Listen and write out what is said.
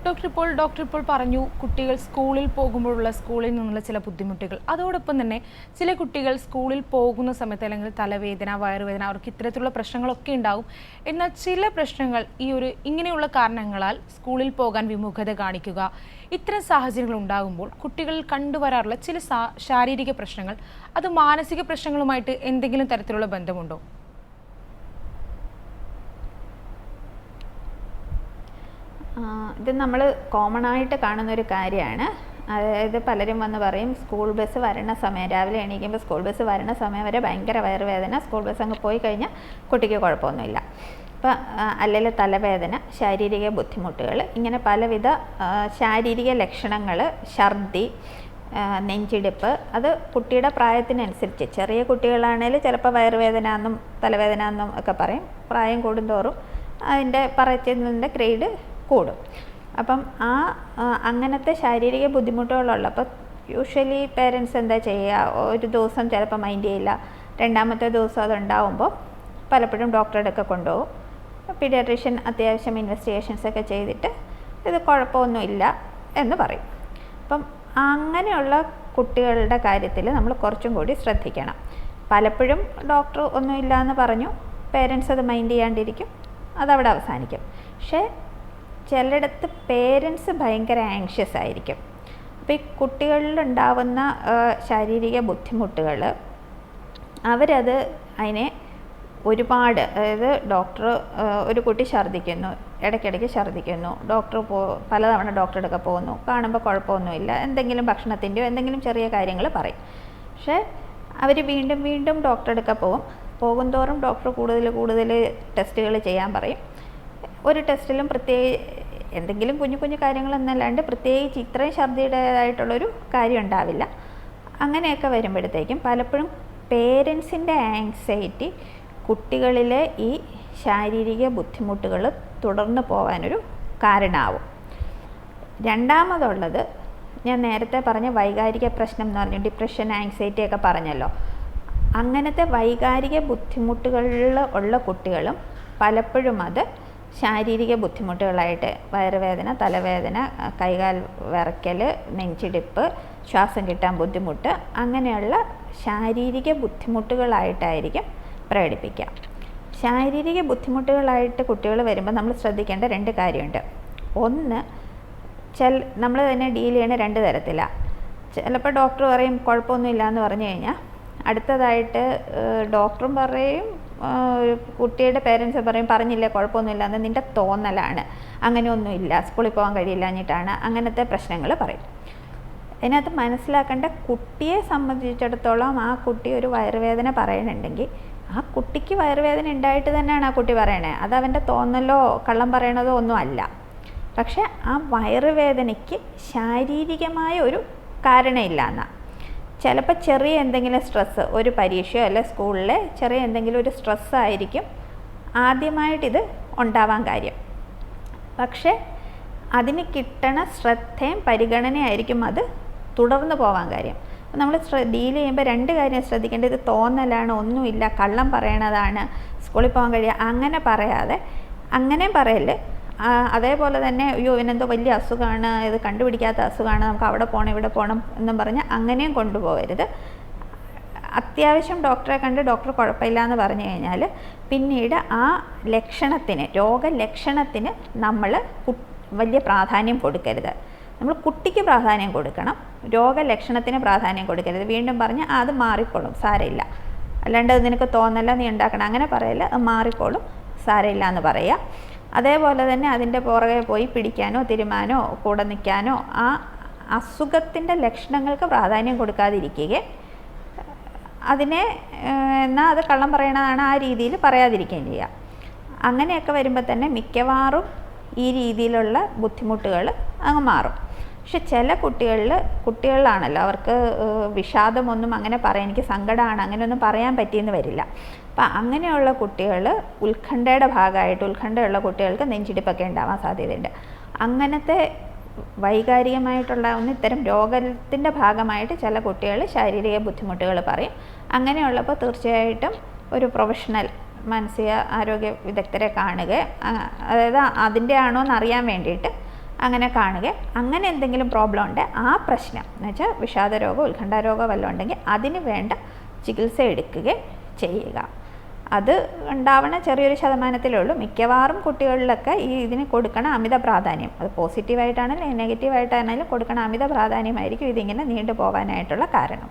Doctor ഇപ്പോൾ പറഞ്ഞു കുട്ടികൾ സ്കൂളിൽ പോകുമ്പോഴുള്ള സ്കൂളിൽ നിന്നുള്ള ചില ബുദ്ധിമുട്ടുകൾ. അതോടൊപ്പം തന്നെ ചില കുട്ടികൾ സ്കൂളിൽ പോകുന്ന സമയത്ത് അല്ലെങ്കിൽ തലവേദന, വയറുവേദന അവർക്ക് ഇത്തരത്തിലുള്ള പ്രശ്നങ്ങളൊക്കെ ഉണ്ടാവും. എന്നാൽ ചില പ്രശ്നങ്ങൾ ഇങ്ങനെയുള്ള കാരണങ്ങളാൽ സ്കൂളിൽ പോകാൻ വിമുഖത കാണിക്കുക, ഇത്തരം സാഹചര്യങ്ങൾ ഉണ്ടാകുമ്പോൾ കുട്ടികളിൽ കണ്ടുവരാറുള്ള ചില ശാരീരിക പ്രശ്നങ്ങൾ അത് മാനസിക പ്രശ്നങ്ങളുമായിട്ട് എന്തെങ്കിലും തരത്തിലുള്ള ബന്ധമുണ്ടോ? ഇത് നമ്മൾ കോമൺ ആയിട്ട് കാണുന്നൊരു കാര്യമാണ്. അതായത് പലരും വന്ന് പറയും സ്കൂൾ ബസ് വരണ സമയം, രാവിലെ എണീക്കുമ്പോൾ സ്കൂൾ ബസ് വരണ സമയം വരെ ഭയങ്കര വയറുവേദന, സ്കൂൾ ബസ് അങ്ങ് പോയി കഴിഞ്ഞാൽ കുട്ടിക്ക് കുഴപ്പമൊന്നുമില്ല. അപ്പം അല്ലെങ്കിൽ തലവേദന, ശാരീരിക ബുദ്ധിമുട്ടുകൾ, ഇങ്ങനെ പലവിധ ശാരീരിക ലക്ഷണങ്ങൾ, ഛർദി, നെഞ്ചിടിപ്പ്, അത് കുട്ടിയുടെ പ്രായത്തിനനുസരിച്ച്, ചെറിയ കുട്ടികളാണെങ്കിൽ ചിലപ്പോൾ വയറുവേദന എന്നും തലവേദന എന്നും ഒക്കെ പറയും. പ്രായം കൂടുന്തോറും അതിൻ്റെ പറയത്തിൻ്റെ ഗ്രേഡ് കൂടും. അപ്പം അങ്ങനത്തെ ശാരീരിക ബുദ്ധിമുട്ടുകളുള്ളപ്പോൾ യൂഷ്വലി പേരൻസ് എന്താ ചെയ്യുക, ഒരു ദിവസം ചിലപ്പോൾ മൈൻഡ് ചെയ്യില്ല, രണ്ടാമത്തെ ദിവസം അതുണ്ടാവുമ്പോൾ പലപ്പോഴും ഡോക്ടറുടെ ഒക്കെ കൊണ്ടുപോകും. പീഡിയാട്രീഷ്യൻ അത്യാവശ്യം ഇൻവെസ്റ്റിഗേഷൻസ് ഒക്കെ ചെയ്തിട്ട് ഇത് കുഴപ്പമൊന്നുമില്ല എന്ന് പറയും. അപ്പം അങ്ങനെയുള്ള കുട്ടികളുടെ കാര്യത്തിൽ നമ്മൾ കുറച്ചും കൂടി ശ്രദ്ധിക്കണം. പലപ്പോഴും ഡോക്ടർ ഒന്നുമില്ല എന്ന് പറഞ്ഞു, പേരൻസ് അത് മൈൻഡ് ചെയ്യാണ്ടിരിക്കും, അതവിടെ അവസാനിക്കും. പക്ഷേ ചിലയിടത്ത് പേരൻസ് ഭയങ്കര ആങ്ഷ്യസ് ആയിരിക്കും. അപ്പോൾ ഈ കുട്ടികളിലുണ്ടാവുന്ന ശാരീരിക ബുദ്ധിമുട്ടുകൾ അവരത് അതിനെ ഒരുപാട്, അതായത് ഡോക്ടർ, ഒരു കുട്ടി ഛർദ്ദിക്കുന്നു, ഇടയ്ക്കിടയ്ക്ക് ഛർദ്ദിക്കുന്നു, പലതവണ ഡോക്ടറുടെ അടുക്ക പോകുന്നു, കാണുമ്പോൾ കുഴപ്പമൊന്നുമില്ല, എന്തെങ്കിലും ഭക്ഷണത്തിൻ്റെയോ എന്തെങ്കിലും ചെറിയ കാര്യങ്ങൾ പറയും. പക്ഷേ അവർ വീണ്ടും വീണ്ടും ഡോക്ടറുടെ അടുക്ക പോകുന്തോറും ഡോക്ടർ കൂടുതൽ ടെസ്റ്റുകൾ ചെയ്യാൻ പറയും. ഒരു ടെസ്റ്റിലും എന്തെങ്കിലും കുഞ്ഞു കുഞ്ഞു കാര്യങ്ങളെന്നല്ലാണ്ട് പ്രത്യേകിച്ച് ഇത്രയും ഛർദിയുടേതായിട്ടുള്ളൊരു കാര്യം ഉണ്ടാവില്ല. അങ്ങനെയൊക്കെ വരുമ്പോഴത്തേക്കും പലപ്പോഴും പേരൻസിൻ്റെ ആങ്സൈറ്റി കുട്ടികളിലെ ഈ ശാരീരിക ബുദ്ധിമുട്ടുകൾ തുടർന്ന് പോകാനൊരു കാരണമാവും. രണ്ടാമതുള്ളത് ഞാൻ നേരത്തെ പറഞ്ഞ വൈകാരിക പ്രശ്നം എന്ന് പറഞ്ഞു, ഡിപ്രഷൻ, ആങ്സൈറ്റി ഒക്കെ പറഞ്ഞല്ലോ. അങ്ങനത്തെ വൈകാരിക ബുദ്ധിമുട്ടുകളിൽ ഉള്ള കുട്ടികളും പലപ്പോഴും അത് ശാരീരിക ബുദ്ധിമുട്ടുകളായിട്ട്, വയറുവേദന, തലവേദന, കൈകാൽ വിറയ്ക്കൽ, നെഞ്ചിടിപ്പ്, ശ്വാസം കിട്ടാൻ ബുദ്ധിമുട്ട്, അങ്ങനെയുള്ള ശാരീരിക ബുദ്ധിമുട്ടുകളായിട്ടായിരിക്കും പ്രകടിപ്പിക്കുക. ശാരീരിക ബുദ്ധിമുട്ടുകളായിട്ട് കുട്ടികൾ വരുമ്പോൾ നമ്മൾ ശ്രദ്ധിക്കേണ്ട രണ്ട് കാര്യമുണ്ട്. ഒന്ന്, നമ്മൾ തന്നെ ഡീൽ ചെയ്യണ രണ്ട് തരത്തിലാണ്. ചിലപ്പോൾ ഡോക്ടർ പറയും കുഴപ്പമൊന്നുമില്ല എന്ന് പറഞ്ഞു കഴിഞ്ഞാൽ അടുത്തതായിട്ട് ഡോക്ടറും പറയും, കുട്ടിയുടെ പേരൻസ് പറയും പറഞ്ഞില്ലേ കുഴപ്പമൊന്നുമില്ല എന്ന്, നിൻ്റെ തോന്നലാണ്, അങ്ങനെയൊന്നുമില്ല, സ്കൂളിൽ പോകാൻ കഴിയില്ലാഞ്ഞിട്ടാണ്, അങ്ങനത്തെ പ്രശ്നങ്ങൾ പറയും. അതിനകത്ത് മനസ്സിലാക്കേണ്ട, കുട്ടിയെ സംബന്ധിച്ചിടത്തോളം ആ കുട്ടി ഒരു വയറുവേദന പറയണുണ്ടെങ്കിൽ ആ കുട്ടിക്ക് വയറുവേദന ഉണ്ടായിട്ട് തന്നെയാണ് ആ കുട്ടി പറയണേ, അത് അവൻ്റെ തോന്നലോ കള്ളം പറയണതോ ഒന്നും അല്ല. പക്ഷെ ആ വയറുവേദനയ്ക്ക് ശാരീരികമായ ഒരു കാരണമില്ല എന്നാണ്. ചിലപ്പോൾ ചെറിയ എന്തെങ്കിലും സ്ട്രെസ്സ്, ഒരു പരീക്ഷയോ അല്ലെ സ്കൂളിലെ ചെറിയ എന്തെങ്കിലും ഒരു സ്ട്രെസ്സായിരിക്കും ആദ്യമായിട്ടിത് ഉണ്ടാവാൻ കാര്യം. പക്ഷേ അതിന് കിട്ടണ ശ്രദ്ധയും പരിഗണനയായിരിക്കും അത് തുടർന്ന് പോകാൻ കാര്യം. നമ്മൾ ഡീൽ ചെയ്യുമ്പോൾ രണ്ട് കാര്യം ശ്രദ്ധിക്കേണ്ടത്, ഇത് തോന്നലാണ്, ഒന്നുമില്ല, കള്ളം പറയണതാണ്, സ്കൂളിൽ പോകാൻ കഴിയുക, അങ്ങനെ പറയാതെ, അങ്ങനെയും പറയല്ലേ. അതേപോലെ തന്നെ അയ്യോ ഇവനെന്തോ വലിയ അസുഖമാണ്, ഇത് കണ്ടുപിടിക്കാത്ത അസുഖമാണ്, നമുക്ക് അവിടെ പോകണം ഇവിടെ പോകണം എന്നും പറഞ്ഞ് അങ്ങനെയും കൊണ്ടുപോകരുത്. അത്യാവശ്യം ഡോക്ടറെ കണ്ട് ഡോക്ടർ കുഴപ്പമില്ല എന്ന് പറഞ്ഞു കഴിഞ്ഞാൽ പിന്നീട് ആ ലക്ഷണത്തിന്, രോഗലക്ഷണത്തിന് നമ്മൾ വലിയ പ്രാധാന്യം കൊടുക്കരുത്. നമ്മൾ കുട്ടിക്ക് പ്രാധാന്യം കൊടുക്കണം, രോഗലക്ഷണത്തിന് പ്രാധാന്യം കൊടുക്കരുത്. വീണ്ടും പറഞ്ഞ് അത് മാറിക്കോളും, സാരമില്ല, അല്ലാണ്ട് അത് നിനക്ക് തോന്നല്ല, നീ ഉണ്ടാക്കണം, അങ്ങനെ പറയില്ല, അത് മാറിക്കോളും, സാരമില്ല എന്ന് പറയുക. അതേപോലെ തന്നെ അതിൻ്റെ പുറകെ പോയി പിടിക്കാനോ തിരുമാനോ കൂടെ നിൽക്കാനോ, ആ അസുഖത്തിൻ്റെ ലക്ഷണങ്ങൾക്ക് പ്രാധാന്യം കൊടുക്കാതിരിക്കുക, അതിനെ എന്നാൽ അത് കള്ളം പറയണതാണ് ആ രീതിയിൽ പറയാതിരിക്കുകയും ചെയ്യുക. അങ്ങനെയൊക്കെ വരുമ്പോൾ തന്നെ മിക്കവാറും ഈ രീതിയിലുള്ള ബുദ്ധിമുട്ടുകൾ അങ്ങ് മാറും. പക്ഷെ ചില കുട്ടികളിലാണല്ലോ, അവർക്ക് വിഷാദമൊന്നും അങ്ങനെ പറയാൻ, എനിക്ക് സങ്കടമാണ് അങ്ങനെയൊന്നും പറയാൻ പറ്റിയെന്ന് വരില്ല. അപ്പം അങ്ങനെയുള്ള കുട്ടികൾ ഉത്കണ്ഠയുള്ള കുട്ടികൾക്ക് നെഞ്ചിടിപ്പൊക്കെ ഉണ്ടാവാൻ സാധ്യതയുണ്ട്. അങ്ങനത്തെ വൈകാരികമായിട്ടുണ്ടാകുന്ന ഇത്തരം രോഗത്തിൻ്റെ ഭാഗമായിട്ട് ചില കുട്ടികൾ ശാരീരിക ബുദ്ധിമുട്ടുകൾ പറയും. അങ്ങനെയുള്ളപ്പോൾ തീർച്ചയായിട്ടും ഒരു പ്രൊഫഷണൽ മാനസിക ആരോഗ്യ വിദഗ്ധരെ കാണുക, അതായത് അതിൻ്റെ ആണോ എന്നറിയാൻ വേണ്ടിയിട്ട് അങ്ങനെ കാണുക. അങ്ങനെ എന്തെങ്കിലും പ്രോബ്ലം ഉണ്ട്, ആ പ്രശ്നം എന്ന് വെച്ചാൽ വിഷാദരോഗമോ ഉത്കണ്ഠാരോഗമോ വല്ലതും ഉണ്ടെങ്കിൽ അതിന് വേണ്ട ചികിത്സ എടുക്കുകയും ചെയ്യുക. അത് ഉണ്ടാവണ ചെറിയൊരു ശതമാനത്തിലേ ഉള്ളൂ. മിക്കവാറും കുട്ടികളിലൊക്കെ ഇതിന് കൊടുക്കണ അമിത പ്രാധാന്യം, അത് പോസിറ്റീവായിട്ടാണെങ്കിലും നെഗറ്റീവായിട്ടാണെങ്കിലും കൊടുക്കണ അമിത പ്രാധാന്യമായിരിക്കും ഇതിങ്ങനെ നീണ്ടു പോകാനായിട്ടുള്ള കാരണം.